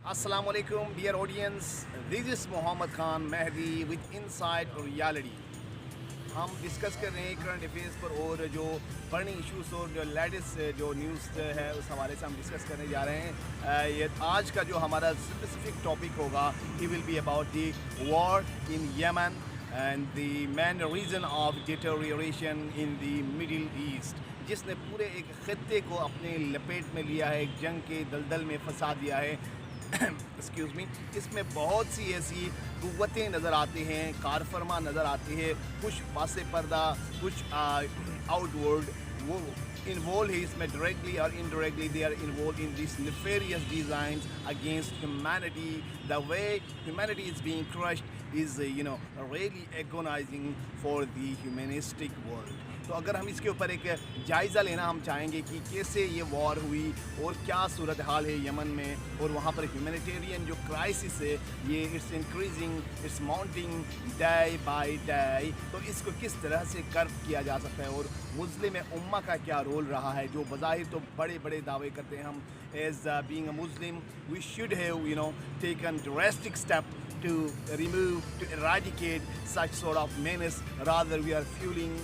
Assalamu alaikum, dear audience. This is Mohammad Khan Mehdi with Inside Reality. हम discuss कर रहे हैं current affairs पर और जो बर्निंग इश्यूज और जो लेटेस्ट जो न्यूज़ है उस हवाले से हम डिस्कस करने जा रहे हैं। ये आज का जो हमारा स्पेसिफिक टॉपिक होगा it will be about the war in Yemen and the main reason of deterioration in the middle east, जिसने पूरे एक ख़त्ते को अपने लपेट में लिया है, एक जंग के दलदल में फंसा दिया है। Excuse me. इसमें बहुत सी ऐसी क़ुव्वतें नज़र आती हैं, कारफरमा नज़र आती है, कुछ पासे पर्दा, कुछ आउटवर्ड वो इन्वॉल्व है इसमें डायरेक्टली और indirectly. They are involved in this nefarious designs against humanity. The way humanity is being crushed is really agonizing for the humanistic world. तो अगर हम इसके ऊपर एक जायज़ा लेना हम चाहेंगे कि कैसे ये वॉर हुई और क्या सूरत हाल है यमन में, और वहाँ पर ह्यूमैनिटेरियन जो क्राइसिस है ये it's increasing, it's mounting day by day, तो इसको किस तरह से कर्व किया जा सकता है और मुस्लिम उम्मा का क्या रोल रहा है। जो बज़ाहिर तो बड़े बड़े दावे करते हैं हम as being a Muslim we should have taken drastic step to remove, to eradicate such sort of menace. Rather, we are fueling,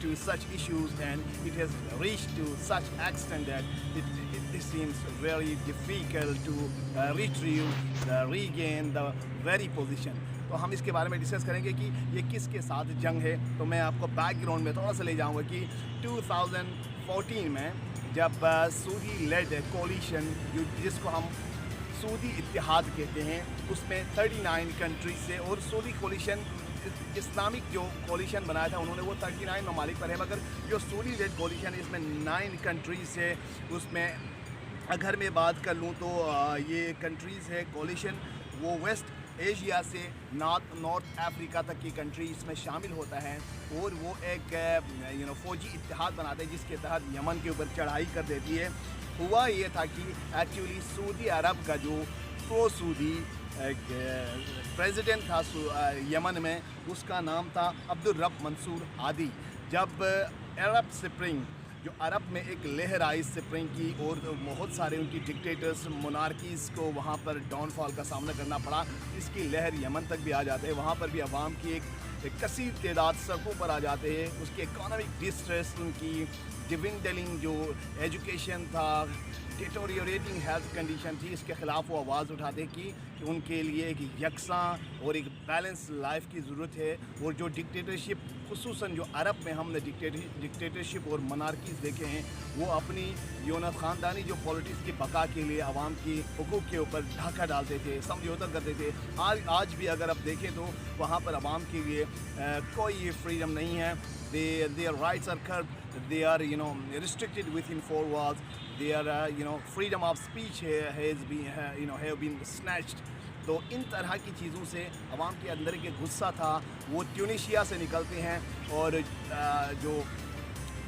to such issues, and it has reached to such extent that it seems very difficult to retrieve, regain the very position. तो हम इसके बारे में discuss करेंगे कि ये किसके साथ जंग है। तो मैं आपको बैकग्राउंड में थोड़ा सा ले जाऊँगा कि 2014 में जब सऊदी लेड कोलिशन जिसको हम सऊदी इत्तेहाद कहते हैं, उसमें 39 कंट्रीज से, और सऊदी कोलिशन इस्लामिक जो कोलिशन बनाया था उन्होंने वो 39 ममालिक पर है, मगर जो सऊदी लेड कोलिशन इसमें 9 कंट्रीज है। उसमें अगर मैं बात कर लूँ तो ये कंट्रीज़ है कोलिशन वो वेस्ट एशिया से नॉर्थ अफ्रीका तक की कंट्री इसमें शामिल होता है, और वो एक फ़ौजी इत्तेहाद बनाते हैं जिसके तहत यमन के ऊपर चढ़ाई कर देती है। हुआ ये था कि एक्चुअली सऊदी अरब का जो प्रो सऊदी प्रेसिडेंट था यमन में, उसका नाम था अब्दुल रब मंसूर हादी। जब अरब स्प्रिंग जो अरब में एक लहर आई स्प्रिंग की और बहुत सारे उनकी डिक्टेटर्स मोनार्कीज़ को वहाँ पर डाउनफॉल का सामना करना पड़ा, इसकी लहर यमन तक भी आ जाते हैं, वहाँ पर भी अवाम की एक कसीर तादाद सड़कों पर आ जाते हैं। उसकी इकोनॉमिक डिस्ट्रेस, उनकी डिविंडलिंग जो एजुकेशन था, डिटोरियोरेटिंग हेल्थ कंडीशन थी, इसके ख़िलाफ़ वो आवाज़ उठाते कि उनके लिए एक यकसां और एक बैलेंस लाइफ की ज़रूरत है। और जो डिक्टेटरशिप खुसूसन जो अरब में हमने डिक्टेटरशिप और मोनार्कीज़ देखे हैं, वो अपनी ख़ानदानी जो पॉलिटिक्स की बका के लिए आवाम की हुकूक़ के ऊपर ढाका डालते थे, समझौता करते थे। आज भी अगर आप देखें तो वहाँ पर आवाम के लिए कोई फ्रीडम नहीं है। Their rights are curbed. They are restricted within four walls. Their freedom of speech has been have been snatched. तो इन तरह की चीज़ों से आवाम के अंदर के गुस्सा था वो ट्यूनीशिया से निकलते हैं और जो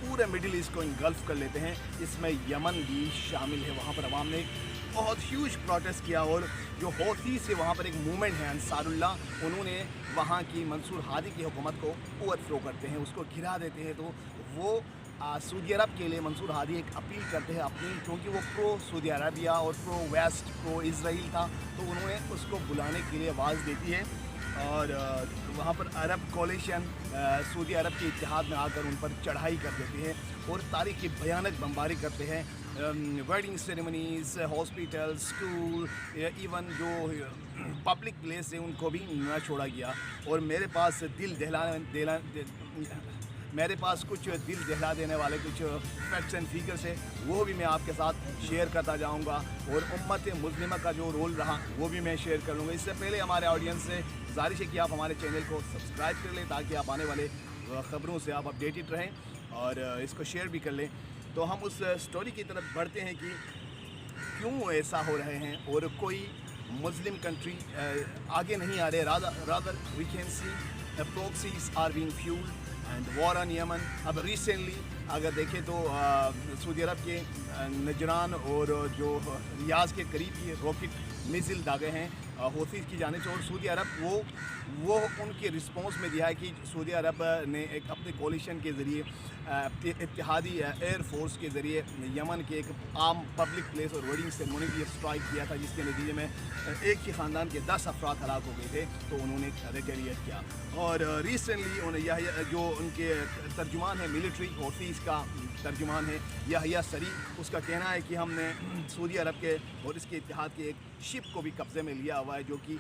पूरे मिडिल ईस्ट को इंगल्फ कर लेते हैं, इसमें यमन भी शामिल है। वहाँ पर आवाम ने बहुत ह्यूज प्रोटेस्ट किया, और जो हौथी से वहाँ पर एक मूवमेंट है अंसारुल्लाह, उन्होंने वहाँ की मंसूर हादी की हुकूमत को ओवरथ्रो करते हैं, उसको गिरा देते हैं। तो वो सऊदी अरब के लिए मंसूर हादी एक अपील करते हैं अपनी, क्योंकि वो प्रो सऊदी अरबिया और प्रो वेस्ट प्रो इज़राइल था, तो उन्होंने उसको बुलाने के लिए आवाज़ देती है। और वहाँ पर अरब कोलिशन सऊदी अरब के इत्तेहाद में आकर उन पर चढ़ाई कर देते हैं और तारीख़ी भयानक बमबारी करते हैं। Wedding ceremonies, hospital, school, even जो पब्लिक प्लेस है उनको भी न छोड़ा गया। और मेरे पास कुछ दिल दहला देने वाले कुछ फैक्ट्स एंड फिगर्स है, वो भी मैं आपके साथ शेयर करता जाऊंगा, और उम्मत मुस्लिमा का जो रोल रहा वो भी मैं शेयर कर लूँगा। इससे पहले हमारे ऑडियंस से गुजारिश है कि आप हमारे चैनल को सब्सक्राइब कर लें ताकि आप आने वाले ख़बरों से आप अपडेटेड रहें और इसको शेयर भी कर लें। तो हम उस स्टोरी की तरफ बढ़ते हैं कि क्यों ऐसा हो रहे हैं और कोई मुस्लिम कंट्री आगे नहीं आ रहे। Rather we can see proxies are being fuelled and war on Yemen. अब रिसेंटली अगर देखें तो सऊदी अरब के नजरान और जो रियाज के करीब ये रॉकेट मिसाइल दागे हैं, होतीज़ की जानिब से, और सऊदी अरब वो उनके रिस्पॉन्स में दिया है कि सऊदी अरब ने एक अपने कोलिशन के ज़रिए इत्तेहादी एयर फोर्स के ज़रिए यमन के एक आम पब्लिक प्लेस और वेडिंग सेरेमनी की स्ट्राइक किया था, जिसके नतीजे में एक ही ख़ानदान के 10 अफराद हलाक हो गए थे। तो उन्होंने रिटेलिएट किया, और रिसेंटली उन्हें जो उनके तर्जुमान है मिलिट्री होतीज़ का तर्जुमान है याहिया सरी, उसका कहना है कि हमने सऊदी अरब के और इसके इत्तेहाद के एक शिप को भी कब्ज़े में लिया हुआ है, जो कि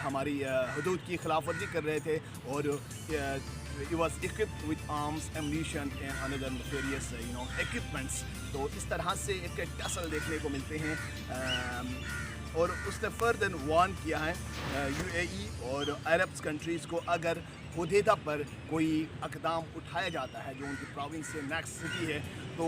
हमारी हदूद की खिलाफ वर्जी कर रहे थे, और it was equipped with arms, ammunition and another nefarious equipments. तो इस तरह से एक टसल देखने को मिलते हैं। और उसने फर्दर वार्न किया है यूएई और अरब कंट्रीज़ को, अगर हुदैदा पर कोई अक़दाम उठाया जाता है जो उनकी प्रोविंस से नेक्स्ट सिटी है, तो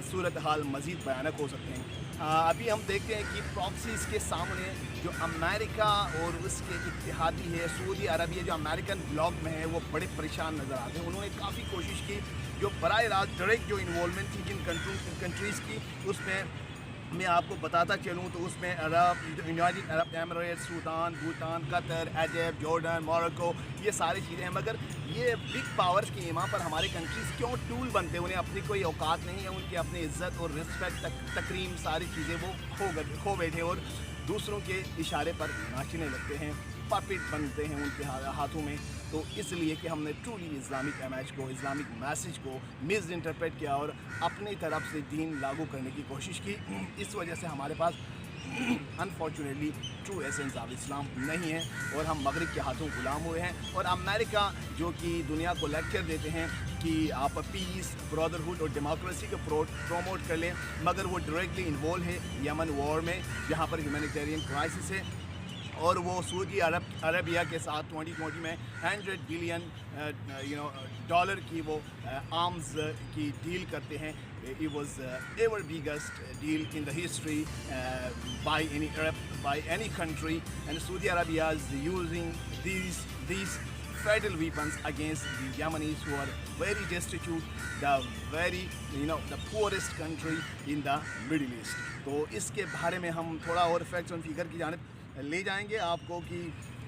सूरत हाल मज़ीद भयानक हो सकते हैं। अभी हम देखते हैं कि प्रॉक्सीज़ के सामने जो अमेरिका और उसके इत्तेहादी है सऊदी अरबिया, जो अमेरिकन ब्लॉक में है, वो बड़े परेशान नज़र आते हैं। उन्होंने काफ़ी कोशिश की, जो बराह रास्त डायरेक्ट जो इन्वॉल्वमेंट थी जिन कंट्रीज़ की, उसमें मैं आपको बताता चलूँ तो उसमें United Arab Emirates, Sudan, Bhutan, Qatar, Egypt, Jordan, Morocco, ये सारी चीज़ें हैं। मगर ये बिग पावर्स की यहाँ पर हमारे कंट्रीज़ क्यों टूल बनते हैं? उन्हें अपनी कोई औकात नहीं है, उनकी अपनी इज़्ज़त और रिस्पेक्ट तकरीम सारी चीज़ें वो खो बैठे और दूसरों के इशारे पर नाचने लगते हैं, पपेट बनते हैं उनके हाथों में। तो इसलिए कि हमने ट्रूली इस्लामिक इमेज को, इस्लामिक मैसेज को मिस इंटरप्रेट किया और अपनी तरफ से दीन लागू करने की कोशिश की। इस वजह से हमारे पास unfortunately true essence of Islam नहीं है और हम मगरिब के हाथों गुलाम हुए हैं। और अमेरिका जो कि दुनिया को लेक्चर देते हैं कि आप पीस, ब्रदरहुड और डेमोक्रेसी को प्रोमोट कर लें, मगर वो डायरेक्टली इन्वॉल्व है यमन वॉर में, जहाँ पर ह्यूमैनिटेरियन क्राइसिस है। और वो सऊदी अरबिया के साथ 2020 में $100 बिलियन डॉलर की वो आर्म्स की डील करते हैं। It was ever biggest deal in the history by any country, and Saudi Arabia is using these fatal weapons against the Yemenis who are very destitute, the poorest country in the Middle East. तो इसके बारे में हम थोड़ा और facts और figure की जानिब ले जाएंगे आपको कि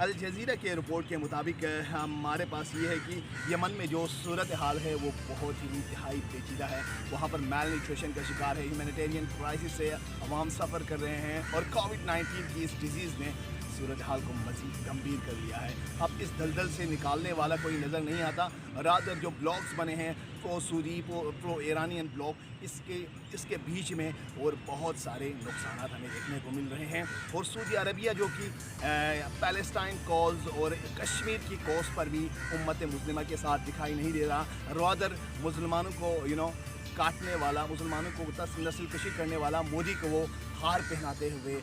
अल जज़ीरा के रिपोर्ट के मुताबिक हमारे पास ये है कि यमन में जो सूरत हाल है वो बहुत ही इंतहाई पेचीदा है। वहाँ पर मैल न्यूट्रिशन का शिकार है, ह्यूमैनिटेरियन क्राइसिस से अवाम सफ़र कर रहे हैं, और कोविड-19 की इस डिज़ीज़ ने सूरत हाल को मज़ीद गंभीर कर लिया है। अब इस दलदल से निकालने वाला कोई नज़र नहीं आता। रादर जो ब्लॉक्स बने हैं pro Saudi, pro Iranian block, इसके बीच में और बहुत सारे नुकसान हमें देखने को मिल रहे हैं। और सऊदी अरबिया जो कि पैलेस्टाइन कॉज और कश्मीर की कॉज पर भी उम्मत मुस्लिमा के साथ दिखाई नहीं दे रहा। रादर मुसलमानों को काटने वाला, मुसलमानों को नस्ल कशी करने वाला मोदी को वो हार पहनाते हुए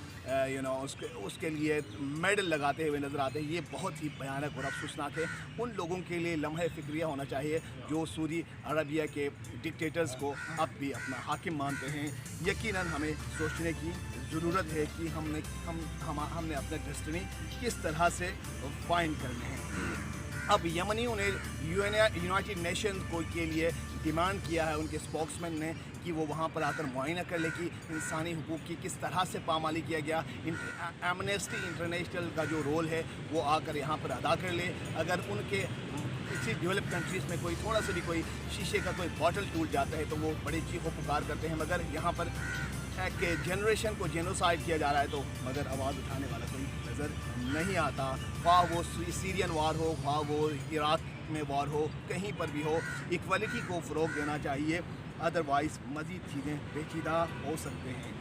उसके लिए मेडल लगाते हुए नज़र आते हैं। ये बहुत ही भयानक और अफसोसनाक है। उन लोगों के लिए लम्हे फिक्रिया होना चाहिए जो सऊदी अरबिया के डिक्टेटर्स को अब भी अपना हाकिम मानते हैं। यकीनन हमें सोचने की ज़रूरत है कि हमने अपने डेस्टिनी किस तरह से फाइंड करने हैं। अब यमनियों ने यूनाइटेड नेशन को के लिए डिमांड किया है उनके स्पोक्समैन ने कि वो वहाँ पर आकर मुआयना कर ले कि इंसानी हुकूक की किस तरह से पामाली किया गया। एमनेस्टी इंटरनेशनल का जो रोल है वो आकर यहाँ पर अदा कर ले। अगर उनके किसी डेवलप कंट्रीज़ में कोई थोड़ा सा भी कोई शीशे का कोई बॉटल टूट जाता है तो वो बड़े चीखों पुकार करते हैं, मगर यहाँ पर एक जनरेशन को जेनोसाइड किया जा रहा है तो मगर आवाज़ उठाने वाला कोई नज़र नहीं आता। ख्वाह वो सीरियन वार हो, ख्वाह वो इराक में वार हो, कहीं पर भी हो, इक्वलिटी को फ़रोग़ देना चाहिए, अदरवाइज़ मज़ीद चीज़ें पेचीदा हो सकते हैं।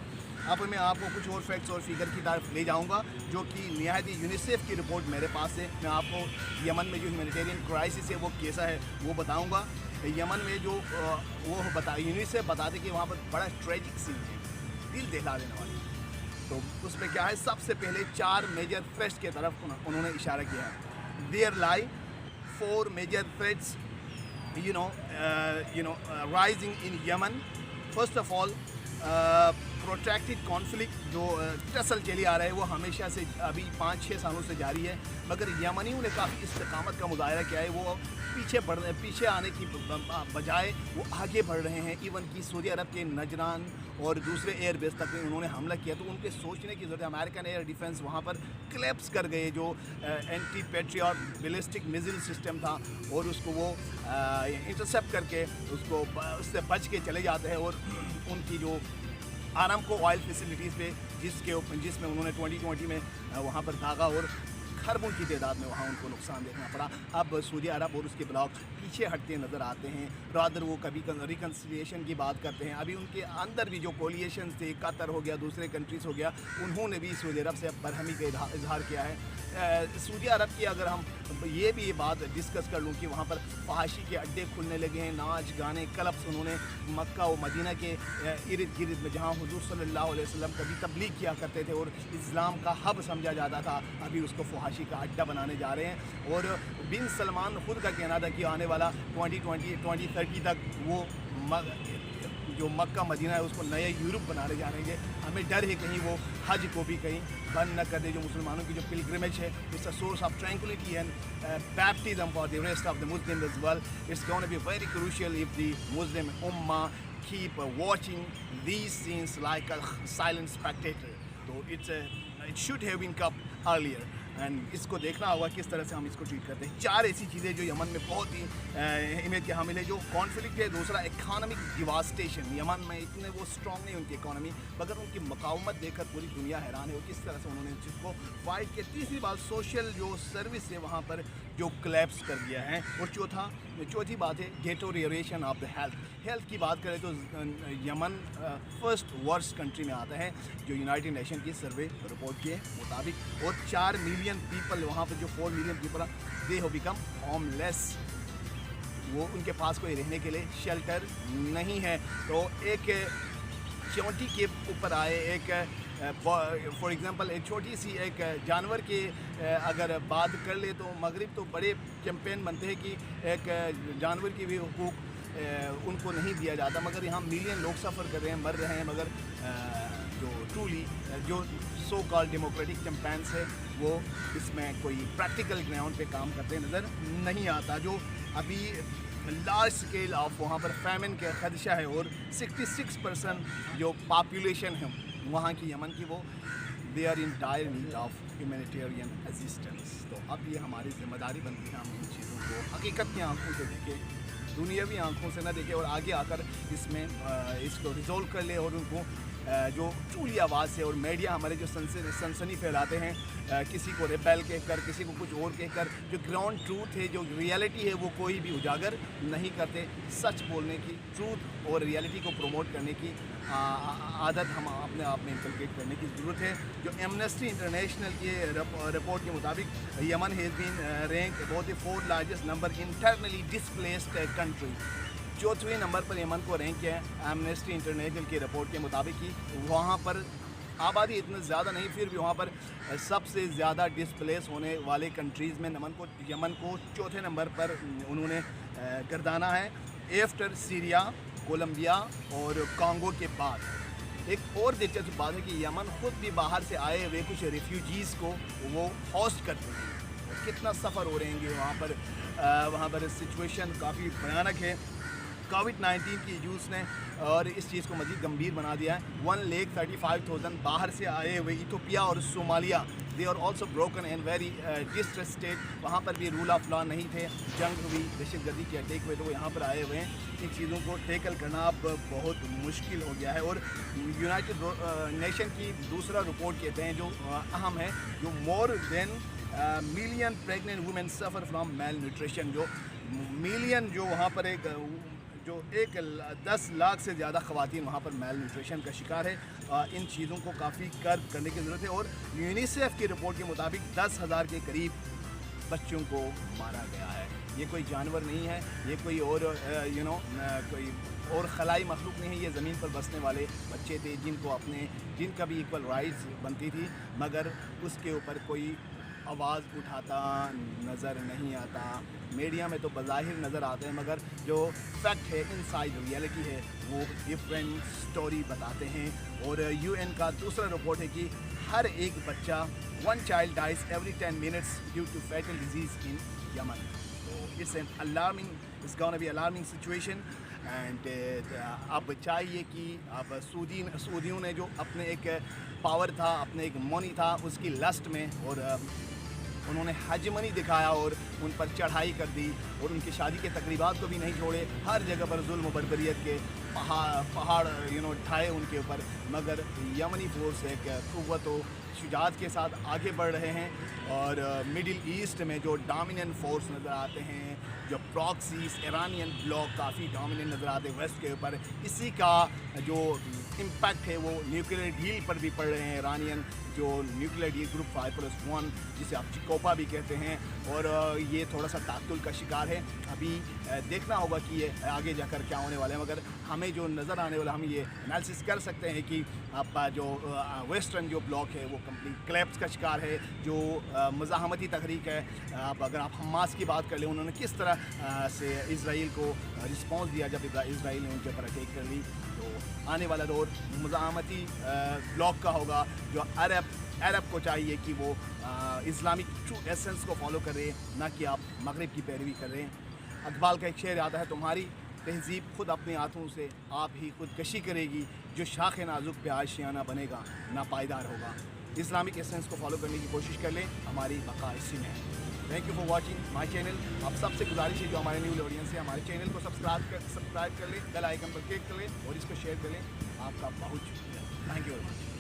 अब मैं आपको कुछ और फैक्ट्स और फिगर की तरफ ले जाऊंगा जो कि निहायत यूनिसेफ की रिपोर्ट मेरे पास है। मैं आपको यमन में जो ह्यूमैनिटेरियन क्राइसिस है वो कैसा है वो बताऊंगा। यमन में जो यूनिसेफ बताते कि वहाँ पर बड़ा ट्रेजिक सीन है, दिल दहला देने वाली। तो उसमें क्या है, सबसे पहले 4 मेजर थ्रेट्स की तरफ उन्होंने इशारा किया है। There lie 4 major threats rising in Yemen. First of all, protracted conflict जो टसल चली आ रहा है वो हमेशा से अभी 5-6 सालों से जारी है, मगर यमनियों ने काफ़ी इस्तकामत का मुजाहरा किया है। वो पीछे आने की बजाय वो आगे बढ़ रहे हैं। इवन कि सऊदी अरब के नजरान और दूसरे एयर बेस तक में उन्होंने हमला किया, तो उनके सोचने की ज़रूरत है। अमेरिकन एयर डिफेंस वहाँ पर क्लैप्स कर गए, जो anti patriot ballistic missile system था, और उसको वो इंटरसेप्ट करके उससे बच के चले जाते हैं। और उनकी जो आरामको ऑयल फैसिलिटीज़ पे जिसमें उन्होंने 2020 में वहाँ पर दागा, और खरबों की तादाद में वहाँ उनको नुकसान देखना पड़ा। अब सऊदी अरब और उसके ब्लॉक पीछे हटते नज़र आते हैं। रादर वो कभी रिकन्सिलिएशन की बात करते हैं। अभी उनके अंदर भी जो कोलिएशन थे, कतर हो गया, दूसरे कंट्रीज़ हो गया, उन्होंने भी सऊदी अरब से बरहमी का इजहार किया है। सऊदी अरब की अगर हम ये बात डिस्कस कर लूँ कि वहाँ पर फहाशी के अड्डे खुलने लगे हैं, नाच गाने क्लब्स उन्होंने मक्का और मदीना के इर्द गिर्द में, जहाँ हुजूर सल्लल्लाहु अलैहि वसल्लम कभी तबलीग किया करते थे और इस्लाम का हब समझा जाता था, अभी उसको फहाशी का अड्डा बनाने जा रहे हैं। और बिन सलमान खुद का कहना था कि आने वाला 2030 तक वो जो मक्का मदीना है उसको नया यूरोप बनाने जा रहे हैं। हमें डर है कहीं वो हज को भी कहीं बंद न कर दे। जो मुसलमानों की जो पिलग्रिमेज है, it's a source of tranquillity and baptism for the rest of the Muslim as well. It's gonna be very crucial if the Muslim उम्मा keep watching these scenes like a silent spectator. So it should have been come earlier. And इसको देखना होगा किस तरह से हम इसको treat करते हैं। 4 ऐसी चीज़ें जो यमन में बहुत ही अहमियत के हामिल है। जो कॉन्फ्लिक्ट है, दूसरा इकॉनमिक डिवास्टेशन। यमन में इतने वो स्ट्रॉन्ग नहीं उनकी इकॉनमी, मगर उनकी मुकावमत देखकर पूरी दुनिया हैरान है और किस तरह से उन्होंने इस चीज़ को फाइट किया। तीसरी बात, सोशल जो सर्विस है वहाँ पर जो क्लैप्स कर दिया है। और चौथी बात है डिटोरिएशन ऑफ द हेल्थ की बात करें तो यमन फर्स्ट वर्स्ट कंट्री में आता है जो यूनाइटेड नेशन की सर्वे रिपोर्ट के मुताबिक। और 4 मिलियन पीपल वहाँ पर, जो 4 मिलियन पीपल दे हो बिकम होमलेस, वो उनके पास कोई रहने के लिए शेल्टर नहीं है। तो एक चोटी के ऊपर आए, एक फॉर एग्ज़ाम्पल एक छोटी सी एक जानवर के अगर बात कर ले तो मगरिब तो बड़े कैंपेन बनते हैं कि एक जानवर की भी हुकूक उनको नहीं दिया जाता, मगर यहाँ मिलियन लोग सफ़र कर रहे हैं, मर रहे हैं, मगर जो ट्रूली जो सो कॉल्ड डेमोक्रेटिक कैंपेन्स है वो इसमें कोई प्रैक्टिकल ग्राउंड पे काम करते नज़र नहीं आता। जो अभी लार्ज स्केल ऑफ वहाँ पर फैमिन का खदशा है और 66% जो पॉपुलेशन है वहाँ की यमन की, वो they are in dire need of humanitarian assistance. तो अब ये हमारी जिम्मेदारी बनती है हम इन चीज़ों को हकीकत की आंखों से देखें, दुनियावी आंखों से ना देखें, और आगे आकर इसमें इसको रिजोल्व कर ले। और उनको जो ट्रूली आवाज़ है और मीडिया हमारे जो सनसनी फैलाते हैं, किसी को रेबेल कहकर, किसी को कुछ और कहकर, जो ग्राउंड ट्रूथ है, जो रियलिटी है, वो कोई भी उजागर नहीं करते। सच बोलने की, ट्रूथ और रियलिटी को प्रमोट करने की आदत हम अपने आप में इंकलकेट करने की ज़रूरत है। जो एमनेस्टी इंटरनेशनल के रिपोर्ट के मुताबिक Yemen has been rank about the 4th largest number internally displaced country. 4वें नंबर पर यमन को रैंक किया है एमनेस्टी इंटरनेशनल की रिपोर्ट के मुताबिक ही। वहाँ पर आबादी इतनी ज़्यादा नहीं, फिर भी वहाँ पर सबसे ज़्यादा डिस्प्लेस होने वाले कंट्रीज़ में यमन को 4थे नंबर पर उन्होंने गर्दाना है, आफ्टर सीरिया, कोलंबिया और कांगो के बाद। एक और दिलचस्प बात है कि यमन खुद भी बाहर से आए हुए कुछ रिफ्यूजीज़ को वो होस्ट करते हैं। कितना सफ़र हो रहे हैं वहाँ पर सिचुएशन काफ़ी भयानक है। कोविड-19 की यूज़ ने और इस चीज़ को मज़ीद गंभीर बना दिया है। 1,35,000 बाहर से आए हुए इथियोपिया और Somalia, they are also broken and very distress state. वहाँ पर भी रूल ऑफ लॉ नहीं थे, जंग हुई, दहशतगर्दी के अटैक हुए, तो वो यहाँ पर आए हुए हैं। इन चीज़ों को टैकल करना अब बहुत मुश्किल हो गया है। और यूनाइटेड नेशन की दूसरा रिपोर्ट कहते हैं जो अहम है, जो more than million pregnant women suffer from mail nutrition. जो मिलियन जो वहाँ पर जो 10 लाख से ज़्यादा ख़वातीन वहाँ पर मेल न्यूट्रिशन का शिकार है। इन चीज़ों को काफ़ी कर्ब करने की ज़रूरत है। और यूनिसेफ की रिपोर्ट के मुताबिक 10,000 के करीब बच्चों को मारा गया है। ये कोई जानवर नहीं है, ये कोई और कोई और खलाई मखलूक नहीं है, ये ज़मीन पर बसने वाले बच्चे थे जिनका भी इक्वल राइट्स बनती थी, मगर उसके ऊपर कोई آواز اٹھاتا نظر نہیں آتا. میڈیا میں تو بظاہر نظر آتے ہیں مگر جو فیکٹ ہے ان سائڈ ریئلٹی ہے وہ ڈفرینٹ اسٹوری بتاتے ہیں. اور یو این کا دوسرا رپورٹ ہے کہ ہر ایک بچہ 1 child dies every 10 minutes due to fatal disease in Yemen. So it's an alarming, it's gonna be alarming situation. And اب چاہیے کہ اب سعودیوں نے جو اپنے ایک پاور تھا, اپنے ایک منی تھا, اس کی لسٹ میں اور انہوں نے ہیجمنی دکھایا اور ان پر چڑھائی کر دی اور ان کی شادی کے تقریبات کو بھی نہیں چھوڑے. ہر جگہ پر ظلم و بربریت کے پہاڑ ڈھائے ان کے اوپر. مگر یمنی فورس ایک قوت و شجاعت کے ساتھ آگے بڑھ رہے ہیں. اور مڈل ایسٹ میں جو ڈومیننٹ فورس نظر آتے ہیں, جو پراکسیز ایرانین بلاک کافی ڈومیننٹ نظر آتے ہیں ویسٹ کے اوپر, اسی کا جو امپیکٹ ہے وہ نیوکلیر ڈیل پر بھی پڑ رہے ہیں. ایرانین جو نیوکلیر ڈیل گروپ 5+1 جسے آپ چکوپا بھی کہتے ہیں, اور یہ تھوڑا سا تعطل کا شکار ہے. ابھی دیکھنا ہوگا کہ یہ آگے جا کر کیا ہونے والا ہے. مگر ہمیں جو نظر آنے والا, ہم یہ انالیسس کر سکتے ہیں کہ آپ جو ویسٹرن جو بلاک ہے وہ کمپلیٹ کلیپس کا شکار ہے. جو مزاحمتی تحریک ہے, اگر آپ حماس کی بات کر لیں, انہوں نے کس طرح سے اسرائیل کو رسپانس دیا جب اسرائیل نے ان کے اوپر اٹیک کر لی. تو آنے والا دور مزاحمتی بلاک کا ہوگا. جو عرب کو چاہیے کہ وہ اسلامک ٹرو ایسنس کو فالو کرے, نہ کہ آپ مغرب کی پیروی کر رہے ہیں. اقبال کا ایک شعر آتا ہے, تمہاری تہذیب خود اپنے ہاتھوں سے آپ ہی خودکشی کرے گی, جو شاخ نازک پہ آشیانہ بنے گا نہ پائیدار ہوگا. اسلامک ایسنس کو فالو کرنے کی کوشش کر لیں, ہماری بقا اسی میں ہے. Thank you for watching my channel. آپ سب سے گزارش ہے جو ہمارے نیو آڈینس ہے, ہمارے چینل کو سبسکرائب کر لیں, بیل آئیکن پر کلک کر لیں اور اس کو شیئر کر لیں. آپ کا بہت شکریہ. Thank you very much.